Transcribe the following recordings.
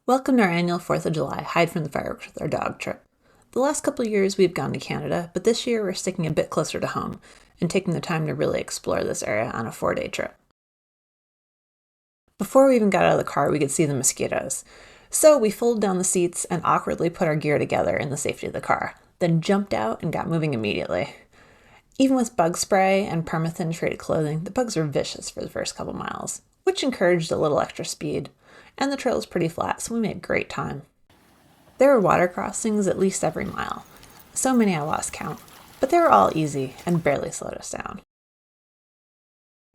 Welcome to our annual 4th of July Hide from the Fireworks with our dog trip. The last couple of years we've gone to Canada, but this year we're sticking a bit closer to home and taking the time to really explore this area on a 4-day trip. Before we even got out of the car, we could see the mosquitoes. So we folded down the seats and awkwardly put our gear together in the safety of the car, then jumped out and got moving immediately. Even with bug spray and permathin treated clothing, the bugs were vicious for the first couple miles, which encouraged a little extra speed. And the trail was pretty flat, so we made great time. There were water crossings at least every mile, so many I lost count, but they were all easy and barely slowed us down.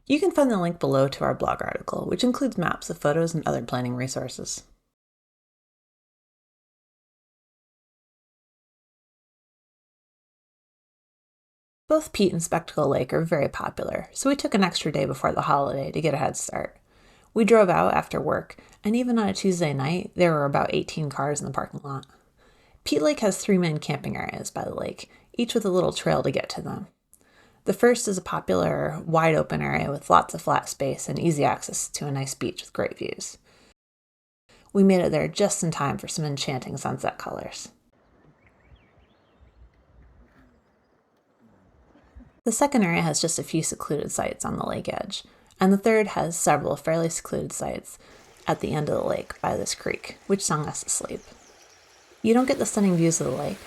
You can find the link below to our blog article, which includes maps of photos and other planning resources. Both Pete and Spectacle Lake are very popular, so we took an extra day before the holiday to get a head start. We drove out after work, and even on a Tuesday night, there were about 18 cars in the parking lot. Pete Lake has 3 main camping areas by the lake, each with a little trail to get to them. The first is a popular, wide open area with lots of flat space and easy access to a nice beach with great views. We made it there just in time for some enchanting sunset colors. The second area has just a few secluded sites on the lake edge, and the third has several fairly secluded sites at the end of the lake by this creek, which sung us to sleep. You don't get the stunning views of the lake,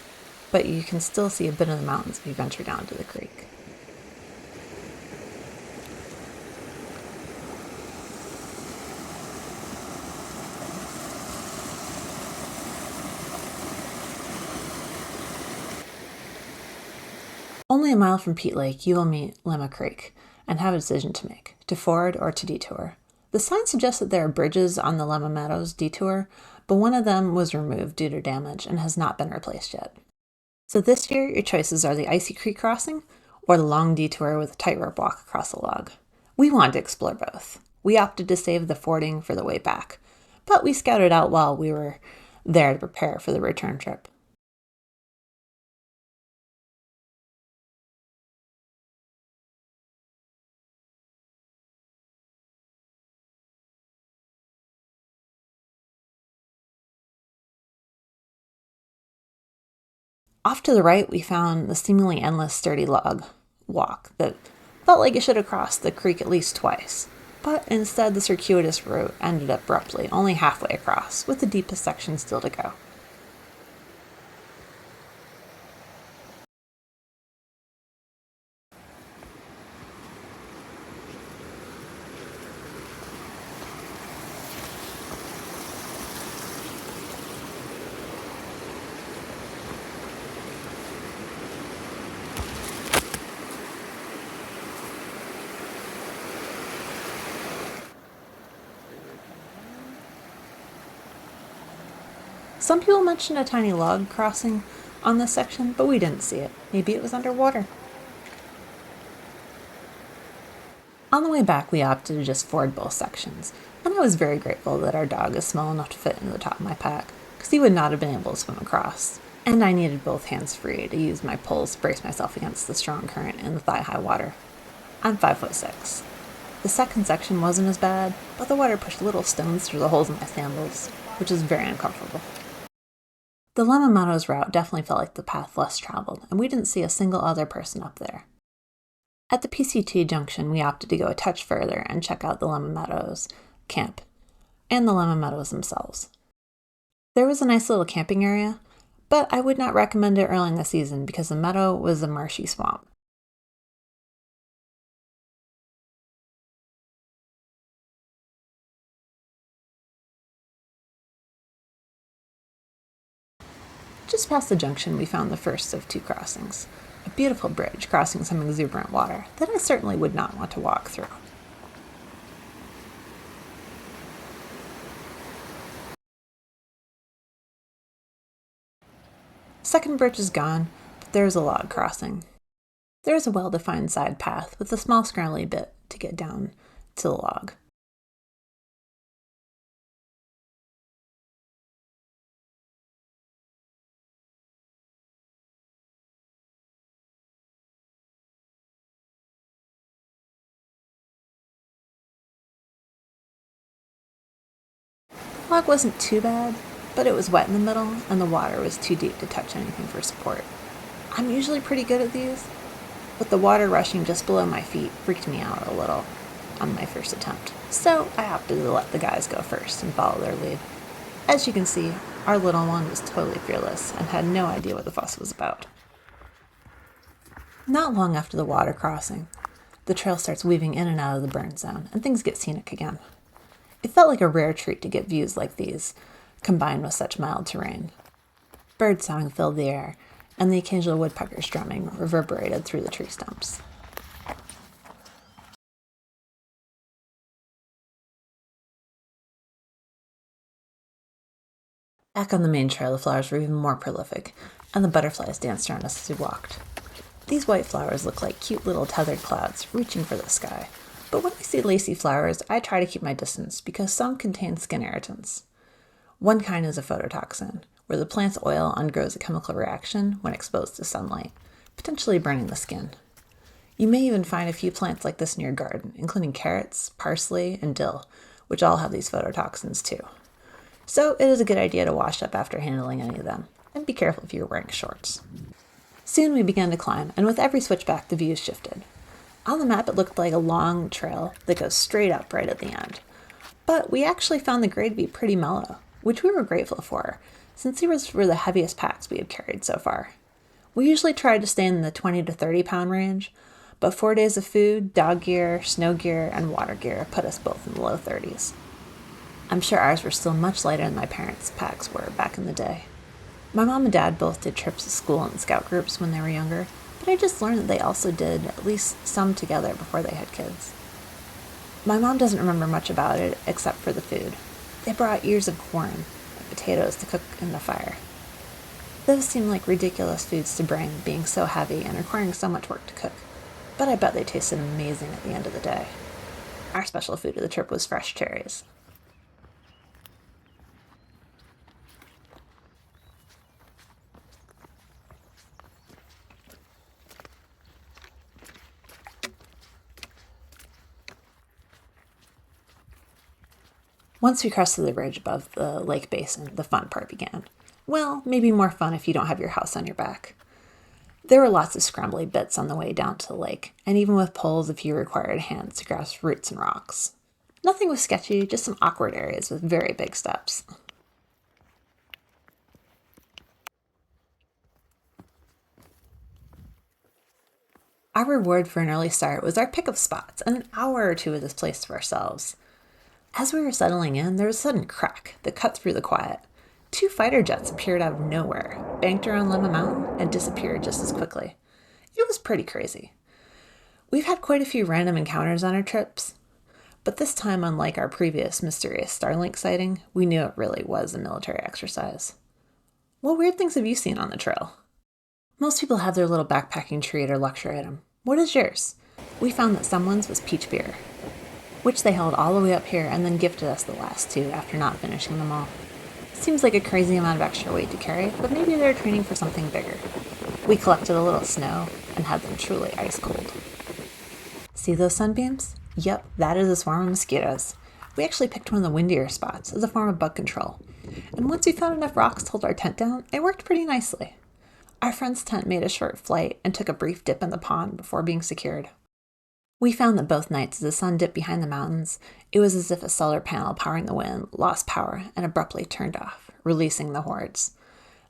but you can still see a bit of the mountains if you venture down to the creek. Only a mile from Pete Lake, you will meet Lemah Creek and have a decision to make, to ford or to detour. The sign suggests that there are bridges on the Lemah Meadows detour, but one of them was removed due to damage and has not been replaced yet. So this year, your choices are the Icy Creek crossing or the long detour with a tightrope walk across a log. We wanted to explore both. We opted to save the fording for the way back, but we scouted out while we were there to prepare for the return trip. Off to the right, we found the seemingly endless sturdy log walk that felt like it should have crossed the creek at least twice. But instead, the circuitous route ended abruptly, only halfway across, with the deepest section still to go. Some people mentioned a tiny log crossing on this section, but we didn't see it. Maybe it was underwater. On the way back, we opted to just ford both sections, and I was very grateful that our dog is small enough to fit into the top of my pack, because he would not have been able to swim across. And I needed both hands free to use my poles to brace myself against the strong current in the thigh-high water. I'm 5'6". The second section wasn't as bad, but the water pushed little stones through the holes in my sandals, which was very uncomfortable. The Lemah Meadows route definitely felt like the path less traveled, and we didn't see a single other person up there. At the PCT junction, we opted to go a touch further and check out the Lemah Meadows camp, and the Lemah Meadows themselves. There was a nice little camping area, but I would not recommend it early in the season because the meadow was a marshy swamp. Just past the junction, we found the first of 2 crossings, a beautiful bridge crossing some exuberant water that I certainly would not want to walk through. Second bridge is gone, but there is a log crossing. There is a well-defined side path with a small scrambly bit to get down to the log. Log wasn't too bad, but it was wet in the middle and the water was too deep to touch anything for support. I'm usually pretty good at these, but the water rushing just below my feet freaked me out a little on my first attempt, so I opted to let the guys go first and follow their lead. As you can see, our little one was totally fearless and had no idea what the fuss was about. Not long after the water crossing, the trail starts weaving in and out of the burn zone, and things get scenic again. It felt like a rare treat to get views like these, combined with such mild terrain. Bird song filled the air, and the occasional woodpecker's drumming reverberated through the tree stumps. Back on the main trail, the flowers were even more prolific, and the butterflies danced around us as we walked. These white flowers look like cute little tethered clouds reaching for the sky, but when I see lacy flowers, I try to keep my distance because some contain skin irritants. One kind is a phototoxin, where the plant's oil undergoes a chemical reaction when exposed to sunlight, potentially burning the skin. You may even find a few plants like this in your garden, including carrots, parsley, and dill, which all have these phototoxins too. So it is a good idea to wash up after handling any of them, and be careful if you're wearing shorts. Soon we began to climb, and with every switchback the views shifted. On the map it looked like a long trail that goes straight up right at the end. But we actually found the grade to be pretty mellow, which we were grateful for, since these were the heaviest packs we had carried so far. We usually tried to stay in the 20 to 30 pound range, but 4 days of food, dog gear, snow gear, and water gear put us both in the low 30s. I'm sure ours were still much lighter than my parents' packs were back in the day. My mom and dad both did trips to school and scout groups when they were younger, but I just learned that they also did at least some together before they had kids. My mom doesn't remember much about it except for the food. They brought ears of corn and potatoes to cook in the fire. Those seem like ridiculous foods to bring, being so heavy and requiring so much work to cook, but I bet they tasted amazing at the end of the day. Our special food of the trip was fresh cherries. Once we crossed the ridge above the lake basin, the fun part began. Well, maybe more fun if you don't have your house on your back. There were lots of scrambly bits on the way down to the lake, and even with poles if you required hands to grasp roots and rocks. Nothing was sketchy, just some awkward areas with very big steps. Our reward for an early start was our pick of spots and an hour or two of this place to ourselves. As we were settling in, there was a sudden crack that cut through the quiet. 2 fighter jets appeared out of nowhere, banked around Lemah Mountain, and disappeared just as quickly. It was pretty crazy. We've had quite a few random encounters on our trips, but this time, unlike our previous mysterious Starlink sighting, we knew it really was a military exercise. What weird things have you seen on the trail? Most people have their little backpacking treat or luxury item. What is yours? We found that someone's was peach beer, which they held all the way up here and then gifted us the last 2 after not finishing them all. Seems like a crazy amount of extra weight to carry, but maybe they're training for something bigger. We collected a little snow and had them truly ice cold. See those sunbeams? Yep, that is a swarm of mosquitoes. We actually picked one of the windier spots as a form of bug control. And once we found enough rocks to hold our tent down, it worked pretty nicely. Our friend's tent made a short flight and took a brief dip in the pond before being secured. We found that both nights as the sun dipped behind the mountains, it was as if a solar panel powering the wind lost power and abruptly turned off, releasing the hordes.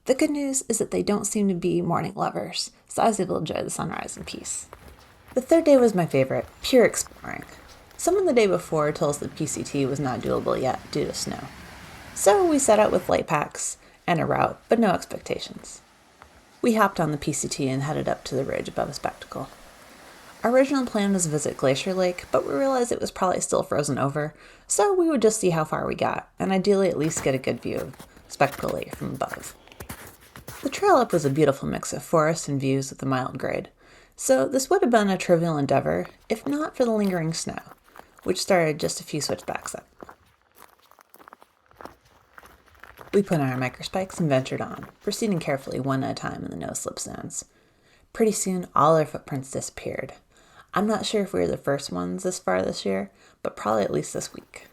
The good news is that they don't seem to be morning lovers, so I was able to enjoy the sunrise in peace. The 3rd day was my favorite, pure exploring. Someone the day before told us that PCT was not doable yet due to snow. So we set out with light packs and a route, but no expectations. We hopped on the PCT and headed up to the ridge above a spectacle. Our original plan was to visit Glacier Lake, but we realized it was probably still frozen over, so we would just see how far we got, and ideally at least get a good view of Spectacle Lake from above. The trail up was a beautiful mix of forest and views with a mild grade, so this would have been a trivial endeavor if not for the lingering snow, which started just a few switchbacks up. We put on our microspikes and ventured on, proceeding carefully one at a time in the no-slip zones. Pretty soon, all our footprints disappeared. I'm not sure if we were the first ones this far this year, but probably at least this week.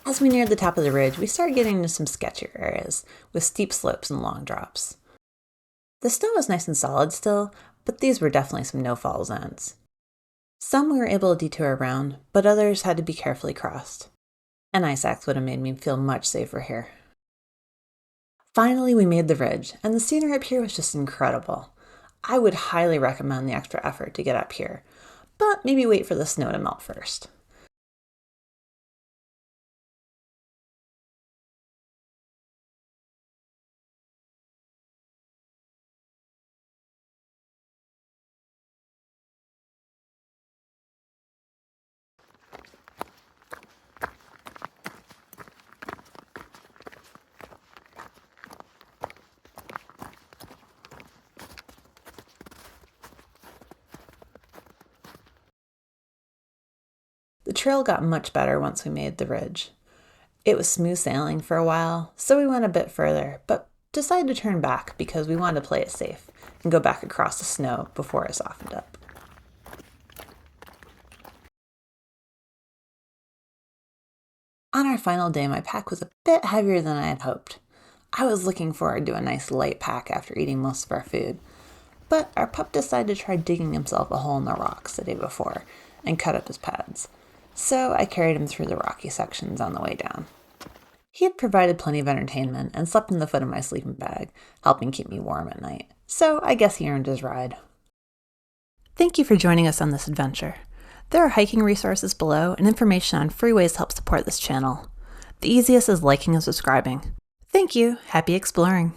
As we neared the top of the ridge, we started getting into some sketchier areas, with steep slopes and long drops. The snow was nice and solid still, but these were definitely some no-fall zones. Some we were able to detour around, but others had to be carefully crossed. An ice axe would have made me feel much safer here. Finally, we made the ridge, and the scenery up here was just incredible. I would highly recommend the extra effort to get up here, but maybe wait for the snow to melt first. The trail got much better once we made the ridge. It was smooth sailing for a while, so we went a bit further, but decided to turn back because we wanted to play it safe and go back across the snow before it softened up. On our final day, my pack was a bit heavier than I had hoped. I was looking forward to a nice light pack after eating most of our food, but our pup decided to try digging himself a hole in the rocks the day before and cut up his pads, so I carried him through the rocky sections on the way down. He had provided plenty of entertainment and slept in the foot of my sleeping bag, helping keep me warm at night, so I guess he earned his ride. Thank you for joining us on this adventure. There are hiking resources below and information on free ways to help support this channel. The easiest is liking and subscribing. Thank you. Happy exploring.